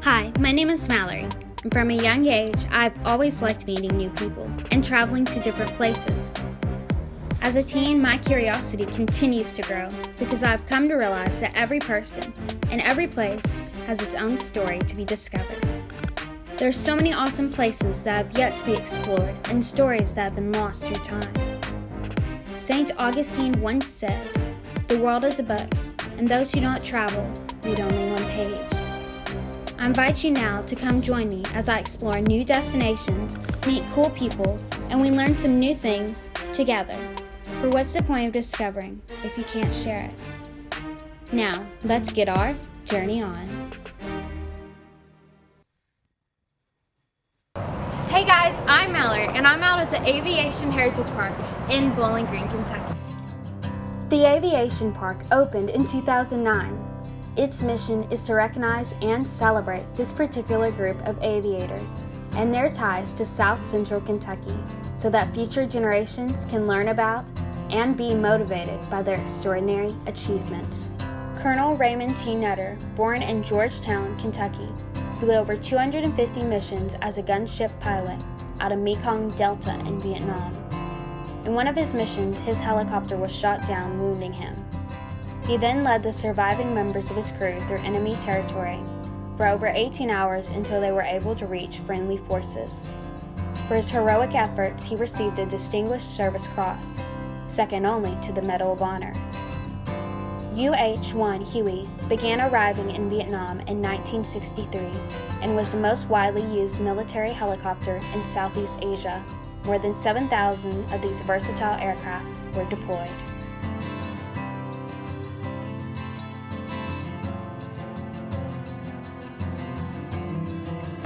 Hi, my name is Malarie, and from a young age, I've always liked meeting new people and traveling to different places. As a teen, my curiosity continues to grow because I've come to realize that every person and every place has its own story to be discovered. There are so many awesome places that have yet to be explored and stories that have been lost through time. St. Augustine once said, "The world is a book, and those who do not travel read only one page." I invite you now to come join me as I explore new destinations, meet cool people, and we learn some new things together. For what's the point of discovering if you can't share it? Now, let's get our journey on. Hey guys, I'm Malarie, and I'm out at the Aviation Heritage Park in Bowling Green, Kentucky. The Aviation Park opened in 2009. Its mission is to recognize and celebrate this particular group of aviators and their ties to South Central Kentucky so that future generations can learn about and be motivated by their extraordinary achievements. Colonel Raymond T. Nutter, born in Georgetown, Kentucky, flew over 250 missions as a gunship pilot out of Mekong Delta in Vietnam. In one of his missions, his helicopter was shot down, wounding him. He then led the surviving members of his crew through enemy territory for over 18 hours until they were able to reach friendly forces. For his heroic efforts, he received a Distinguished Service Cross, second only to the Medal of Honor. UH-1 Huey began arriving in Vietnam in 1963 and was the most widely used military helicopter in Southeast Asia. More than 7,000 of these versatile aircrafts were deployed.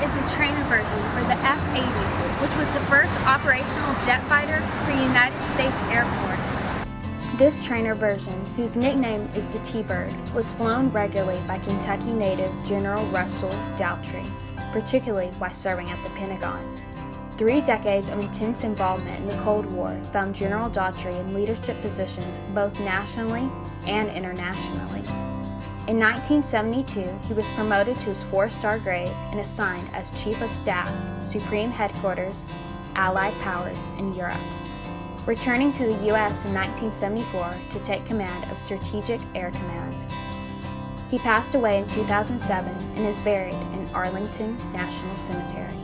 Is a trainer version for the F-80, which was the first operational jet fighter for United States Air Force. This trainer version, whose nickname is the T-Bird, was flown regularly by Kentucky native General Russell Daughtry, particularly while serving at the Pentagon. 3 decades of intense involvement in the Cold War found General Daughtry in leadership positions both nationally and internationally. In 1972, he was promoted to his 4-star grade and assigned as Chief of Staff, Supreme Headquarters, Allied Powers in Europe, returning to the U.S. in 1974 to take command of Strategic Air Command. He passed away in 2007 and is buried in Arlington National Cemetery.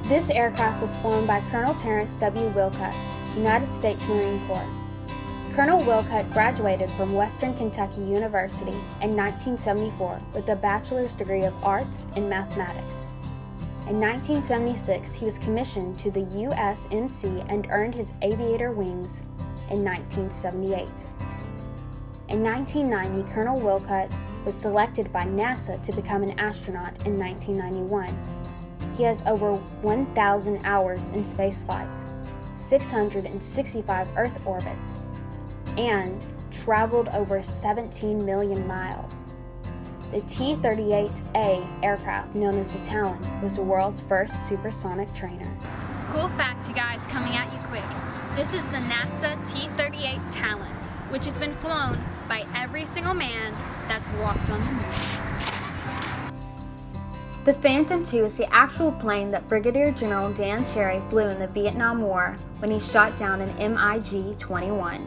This aircraft was flown by Colonel Terrence W. Willcutt, United States Marine Corps. Colonel Willcutt graduated from Western Kentucky University in 1974 with a bachelor's degree of arts in mathematics. In 1976, he was commissioned to the USMC and earned his aviator wings in 1978. In 1990, Colonel Willcutt was selected by NASA to become an astronaut in 1991. He has over 1,000 hours in space flights, 665 Earth orbits, and traveled over 17 million miles. The T-38A aircraft, known as the Talon, was the world's first supersonic trainer. Cool fact, you guys, coming at you quick. This is the NASA T-38 Talon, which has been flown by every single man that's walked on the moon. The Phantom II is the actual plane that Brigadier General Dan Cherry flew in the Vietnam War when he shot down an MiG-21.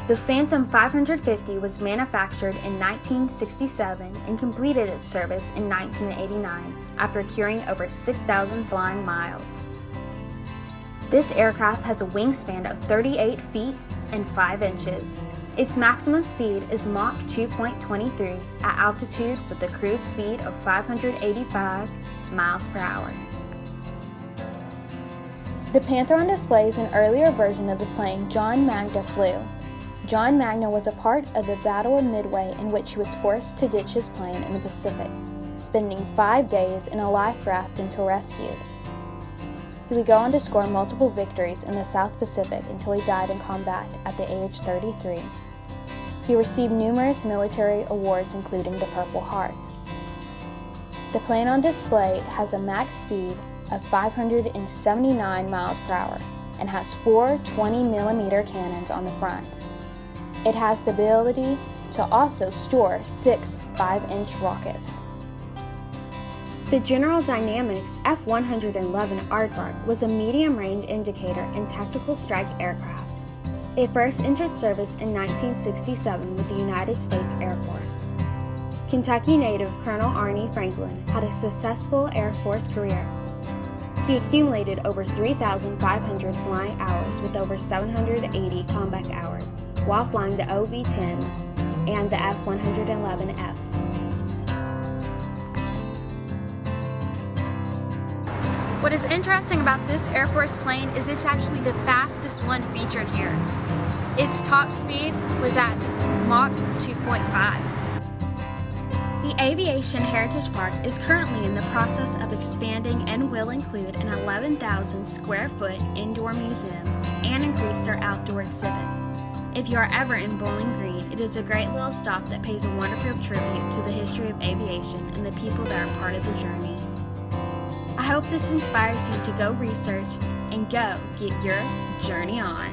The Phantom 550 was manufactured in 1967 and completed its service in 1989 after curing over 6,000 flying miles. This aircraft has a wingspan of 38 feet and 5 inches. Its maximum speed is Mach 2.23 at altitude with a cruise speed of 585 miles per hour. The Panther on display is an earlier version of the plane John Magna flew. John Magna was a part of the Battle of Midway in which he was forced to ditch his plane in the Pacific, spending 5 days in a life raft until rescued. He would go on to score multiple victories in the South Pacific until he died in combat at the age 33. He received numerous military awards including the Purple Heart. The plane on display has a max speed of 579 miles per hour and has 4 20mm cannons on the front. It has the ability to also store 6 5-inch rockets. The General Dynamics F-111 Aardvark was a medium-range indicator and tactical strike aircraft. It first entered service in 1967 with the United States Air Force. Kentucky native Colonel Arnie Franklin had a successful Air Force career. He accumulated over 3,500 flying hours with over 780 combat hours while flying the OV-10s and the F-111Fs. What is interesting about this Air Force plane is it's actually the fastest one featured here. Its top speed was at Mach 2.5. The Aviation Heritage Park is currently in the process of expanding and will include an 11,000 square foot indoor museum and increase their outdoor exhibit. If you are ever in Bowling Green, it is a great little stop that pays a wonderful tribute to the history of aviation and the people that are part of the journey. I hope this inspires you to go research and go get your journey on.